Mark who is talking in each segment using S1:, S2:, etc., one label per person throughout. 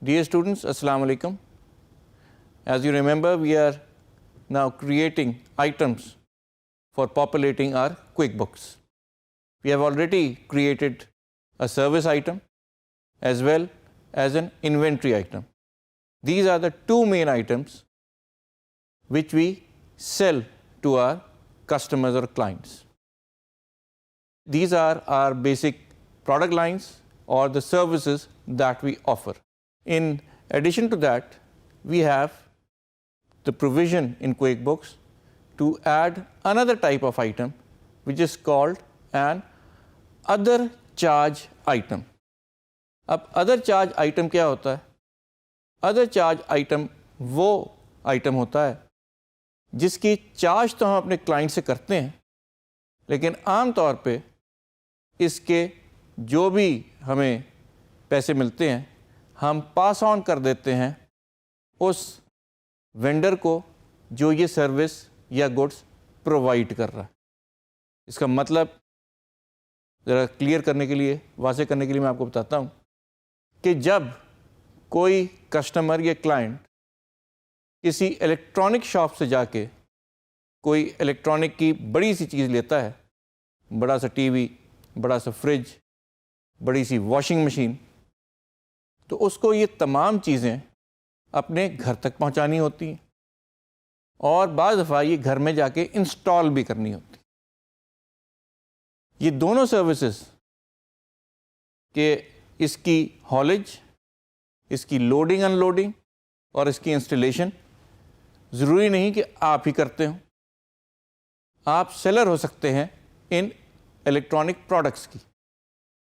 S1: Dear students, Assalamu alaikum. As you remember, we are now creating items for populating our QuickBooks. We have already created a service item as well as an inventory item. These are the two main items which we sell to our customers or clients. These are our basic product lines or the services that we offer. In addition to that, we have the provision in QuickBooks to add another type of item which is called an other charge item. اب other charge item کیا ہوتا ہے؟ Other charge item وہ item ہوتا ہے جس کی charge تو ہم اپنے کلائنٹ سے کرتے ہیں، لیکن عام طور پہ اس کے جو بھی ہمیں پیسے ملتے ہیں ہم پاس آن کر دیتے ہیں اس وینڈر کو جو یہ سروس یا گڈس پرووائڈ کر رہا ہے. اس کا مطلب ذرا کلیئر کرنے کے لیے، واضح کرنے کے لیے میں آپ کو بتاتا ہوں کہ جب کوئی کسٹمر یا کلائنٹ کسی الیکٹرانک شاپ سے جا کے کوئی الیکٹرانک کی بڑی سی چیز لیتا ہے، بڑا سا ٹی وی، بڑا سا فریج، بڑی سی واشنگ مشین، تو اس کو یہ تمام چیزیں اپنے گھر تک پہنچانی ہوتی ہیں اور بعض دفعہ یہ گھر میں جا کے انسٹال بھی کرنی ہوتی. یہ دونوں سروسز کہ اس کی ہالج، اس کی لوڈنگ ان لوڈنگ اور اس کی انسٹالیشن ضروری نہیں کہ آپ ہی کرتے ہوں. آپ سیلر ہو سکتے ہیں ان الیکٹرانک پروڈکٹس کی،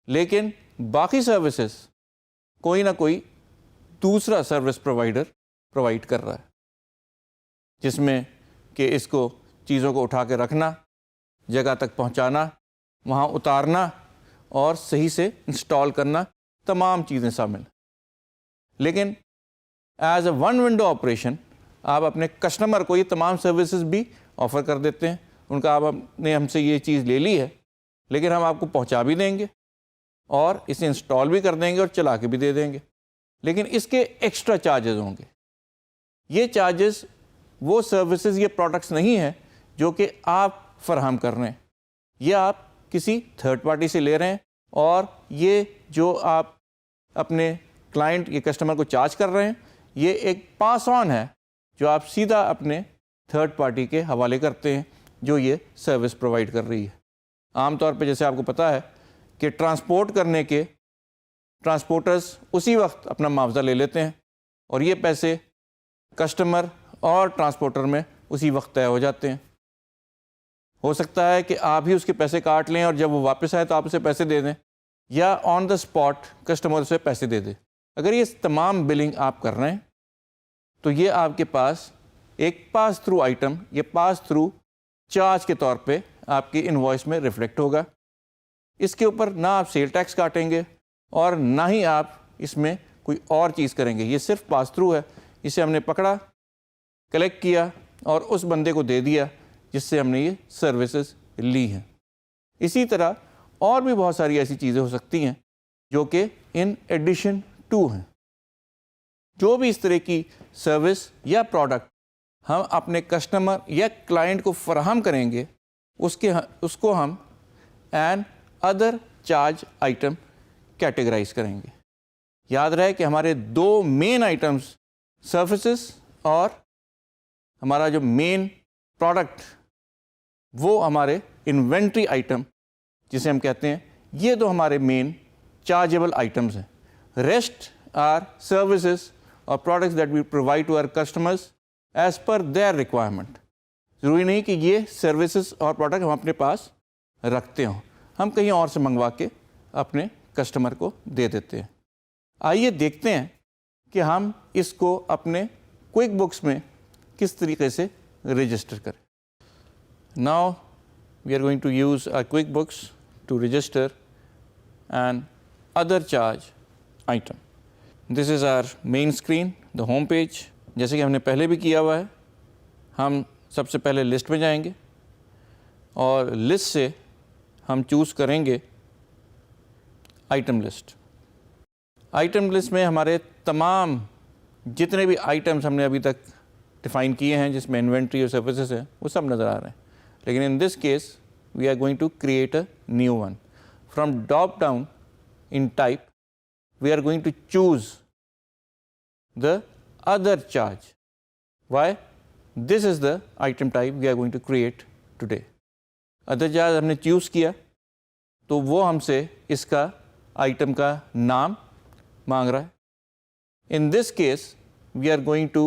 S1: لیکن باقی سروسز کوئی نہ کوئی دوسرا سروس پرووائڈر پرووائڈ کر رہا ہے، جس میں کہ اس کو چیزوں کو اٹھا کے رکھنا، جگہ تک پہنچانا، وہاں اتارنا اور صحیح سے انسٹال کرنا، تمام چیزیں شامل. لیکن as a one window operation آپ اپنے کسٹمر کو یہ تمام سروسز بھی آفر کر دیتے ہیں. ان کا آپ نے ہم سے یہ چیز لے لی ہے، لیکن ہم آپ کو پہنچا بھی دیں گے اور اسے انسٹال بھی کر دیں گے اور چلا کے بھی دے دیں گے، لیکن اس کے ایکسٹرا چارجز ہوں گے. یہ چارجز وہ سروسز یا پروڈکٹس نہیں ہیں جو کہ آپ فراہم کر رہے ہیں، یہ آپ کسی تھرڈ پارٹی سے لے رہے ہیں، اور یہ جو آپ اپنے کلائنٹ یا کسٹمر کو چارج کر رہے ہیں یہ ایک پاس آن ہے جو آپ سیدھا اپنے تھرڈ پارٹی کے حوالے کرتے ہیں جو یہ سروس پرووائڈ کر رہی ہے. عام طور پہ جیسے آپ کو پتہ ہے کہ ٹرانسپورٹ کرنے کے ٹرانسپورٹرز اسی وقت اپنا معاوضہ لے لیتے ہیں اور یہ پیسے کسٹمر اور ٹرانسپورٹر میں اسی وقت طے ہو جاتے ہیں. ہو سکتا ہے کہ آپ ہی اس کے پیسے کاٹ لیں اور جب وہ واپس آئے تو آپ اسے پیسے دے دیں، یا آن دا اسپاٹ کسٹمر سے پیسے دے دے. اگر یہ تمام بلنگ آپ کر رہے ہیں تو یہ آپ کے پاس ایک پاس تھرو آئٹم یا پاس تھرو چارج کے طور پہ آپ کی انوائس میں ریفلیکٹ ہوگا. اس کے اوپر نہ آپ سیل ٹیکس کاٹیں گے اور نہ ہی آپ اس میں کوئی اور چیز کریں گے. یہ صرف پاس تھرو ہے. اسے ہم نے پکڑا، کلیکٹ کیا اور اس بندے کو دے دیا جس سے ہم نے یہ سروسز لی ہیں. اسی طرح اور بھی بہت ساری ایسی چیزیں ہو سکتی ہیں جو کہ ان ایڈیشن ٹو ہیں. جو بھی اس طرح کی سروس یا پروڈکٹ ہم اپنے کسٹمر یا کلائنٹ کو فراہم کریں گے اس کو ہم another charge item categorize کریں گے. یاد رہے کہ ہمارے دو مین آئٹمس سروسز اور ہمارا جو مین پروڈکٹ وہ ہمارے انوینٹری آئٹم جسے ہم کہتے ہیں، یہ تو ہمارے مین چارجیبل آئٹمس ہیں. ریسٹ آر سروسز اور products that we provide to our customers as per their requirement. ضروری نہیں کہ یہ سروسز اور پروڈکٹ ہم اپنے پاس رکھتے ہوں، ہم کہیں اور سے منگوا کے اپنے کسٹمر کو دے دیتے ہیں. آئیے دیکھتے ہیں کہ ہم اس کو اپنے کوئک بکس میں کس طریقے سے رجسٹر کریں. Now we are going to use our QuickBooks to register an other charge item. This is our main screen, the home page. جیسے کہ ہم نے پہلے بھی کیا ہوا ہے، ہم سب سے پہلے لسٹ میں جائیں گے اور لسٹ سے ہم چوز کریں گے آئٹم لسٹ. آئٹم لسٹ میں ہمارے تمام جتنے بھی آئٹمس ہم نے ابھی تک ڈیفائن کیے ہیں جس میں انوینٹری اور سروسز ہیں وہ سب نظر آ رہے ہیں. لیکن in this case we are going to create a new one. From drop down in type, we are going to choose the other charge. Why? This is the item type we are going to create today. Other charge ہم نے choose کیا تو وہ ہم سے اس کا item کا نام مانگ رہا ہے. In this case, we are going to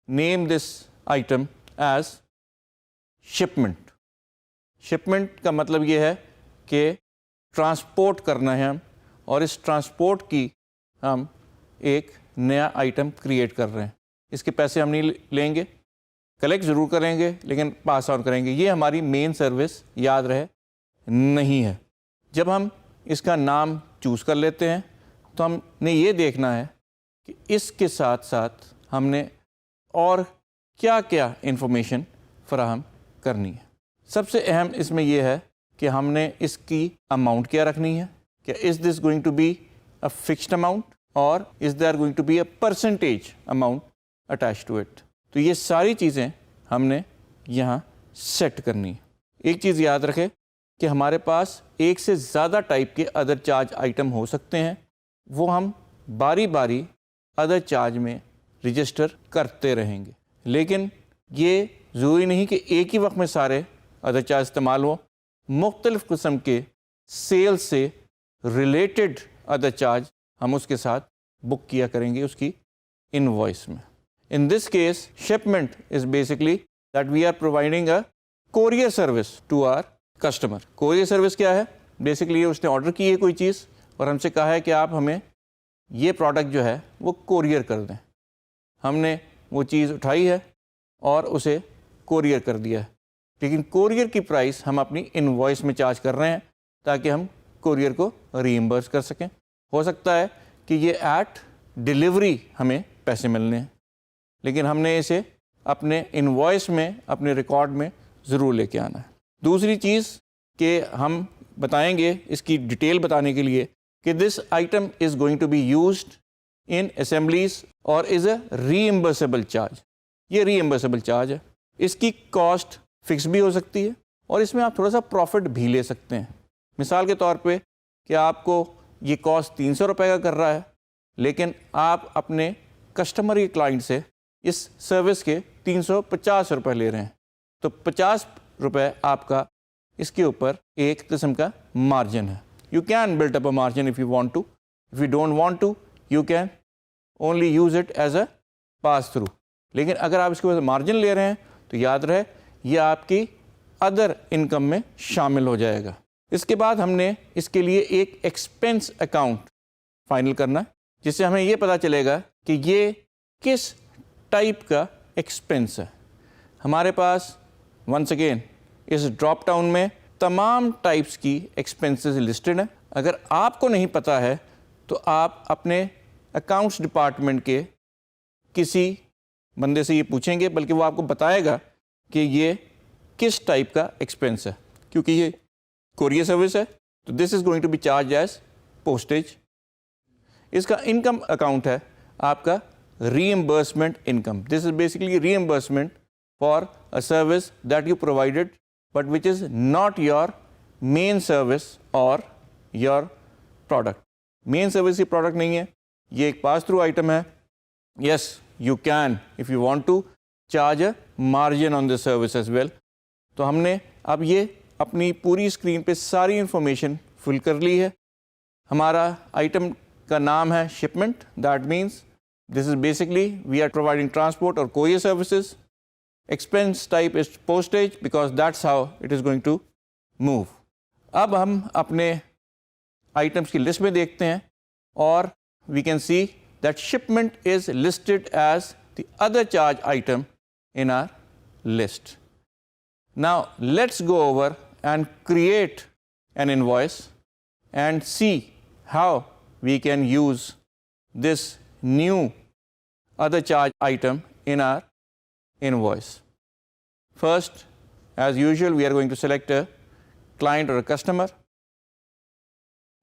S1: name this item as shipment. Shipment کا مطلب یہ ہے کہ ٹرانسپورٹ کرنا ہے ہم, اور اس ٹرانسپورٹ کی ہم ایک نیا آئٹم کریٹ کر رہے ہیں. اس کے پیسے ہم نہیں لیں گے, کلیکٹ ضرور کریں گے لیکن پاس آن کریں گے. یہ ہماری مین سروس یاد رہے نہیں ہے. جب ہم اس کا نام چوز کر لیتے ہیں تو ہم نے یہ دیکھنا ہے کہ اس کے ساتھ ساتھ ہم نے اور کیا کیا انفارمیشن فراہم کرنی ہے. سب سے اہم اس میں یہ ہے کہ ہم نے اس کی اماؤنٹ کیا رکھنی ہے, کہ is this going to be a fixed amount or is there going to be a percentage amount attached to it. تو یہ ساری چیزیں ہم نے یہاں سیٹ کرنی ہے. ایک چیز یاد رکھے کہ ہمارے پاس ایک سے زیادہ ٹائپ کے ادر چارج آئٹم ہو سکتے ہیں, وہ ہم باری باری ادر چارج میں رجسٹر کرتے رہیں گے. لیکن یہ ضروری نہیں کہ ایک ہی وقت میں سارے ادر چارج استعمال ہو. مختلف قسم کے سیل سے ریلیٹڈ ادر چارج ہم اس کے ساتھ بک کیا کریں گے اس کی انوائس میں. In this case shipment is basically that we are providing a courier service to our customer. Courier service کیا ہے؟ بیسکلی اس نے آرڈر کی ہے کوئی چیز اور ہم سے کہا ہے کہ آپ ہمیں یہ پروڈکٹ جو ہے وہ کوریئر کر دیں. ہم نے وہ چیز اٹھائی ہے اور اسے کوریئر کر دیا ہے, لیکن کوریئر کی پرائس ہم اپنی انوائس میں چارج کر رہے ہیں تاکہ ہم کوریئر کو ریمبرس کر سکیں. ہو سکتا ہے کہ یہ ایٹ ڈیلیوری ہمیں پیسے ملنے ہیں, لیکن ہم نے اسے اپنے انوائس میں اپنے ریکارڈ میں ضرور لے کے آنا ہے. دوسری چیز کہ ہم بتائیں گے اس کی ڈیٹیل بتانے کے لیے کہ this item is going to be used in assemblies or is a ریمبرسیبل charge. یہ ریمبرسیبل چارج ہے, اس کی کاسٹ فکس بھی ہو سکتی ہے اور اس میں آپ تھوڑا سا پروفٹ بھی لے سکتے ہیں. مثال کے طور پہ کہ آپ کو یہ کاسٹ 300 روپے کا کر رہا ہے, لیکن آپ اپنے کسٹمر یا کلائنٹ سے اس سروس کے 350 روپے لے رہے ہیں, تو 50 روپے آپ کا اس کے اوپر ایک قسم کا مارجن ہے. You can build up a margin if you want to. If you don't want to you can only use it as a pass through. لیکن اگر آپ اس کے اوپر مارجن لے رہے ہیں تو یاد رہے یہ آپ کی ادر انکم میں شامل ہو جائے گا. اس کے بعد ہم نے اس کے لیے ایک ایکسپینس اکاؤنٹ فائنل کرنا ہے, جس سے ہمیں یہ پتہ چلے گا کہ یہ کس ٹائپ کا ایکسپینس ہے. ہمارے پاس ونس اگین اس ڈراپ ڈاؤن میں تمام ٹائپس کی ایکسپینسز لسٹڈ ہیں. اگر آپ کو نہیں پتہ ہے تو آپ اپنے اکاؤنٹس ڈپارٹمنٹ کے کسی بندے سے یہ پوچھیں گے, بلکہ وہ آپ کو بتائے گا کہ یہ کس ٹائپ کا ایکسپینس ہے. کیونکہ یہ کوریئر سروس ہے تو this is going to be charge as postage. اس کا انکم اکاؤنٹ ہے آپ کا reimbursement income. This is basically reimbursement for a service that you provided but which is not your main service or your product. Main service ہی product نہیں ہے, یہ ایک پاس تھرو آئٹم ہے. Yes you can if you want to charge a margin on this service as well. تو ہم نے اب یہ اپنی پوری اسکرین پہ ساری انفارمیشن فل کر لی ہے. ہمارا آئٹم کا نام ہے shipment. That means this is basically we are providing transport اور courier services. Expense type is postage because that's how it is going to move. اب ہم اپنے آئٹمس کی لسٹ میں دیکھتے ہیں اور we can see that shipment is listed as the other charge item in our list. Now let's go over and create an invoice and see how we can use this new other charge item in our invoice. First, as usual, we are going to select a client or a customer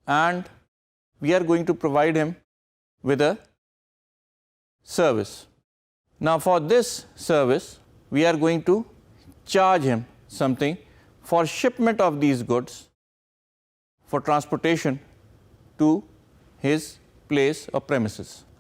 S1: and we are going to provide him with a service. Now for this service, we are going to charge him something for shipment of these goods, for transportation to his place or premises.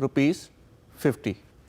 S1: ₹50.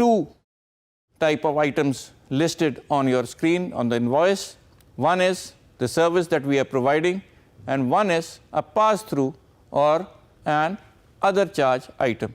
S1: 2 type of items listed on your screen on the invoice. One is the service that we are providing and one is a pass-through or an other charge item.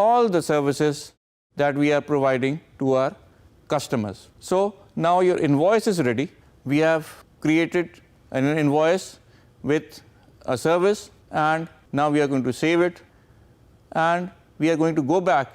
S1: all the services that we are providing to our customers. So now your invoice is ready. We have created an invoice with a service and now we are going to save it and we are going to go back.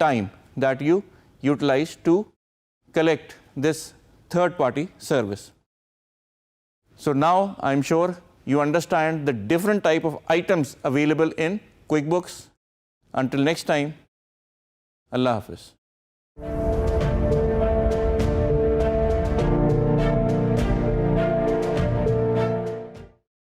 S1: time that you utilize to collect this third party service. So now I'm sure you understand the different type of items available in QuickBooks. Until next time, Allah Hafiz.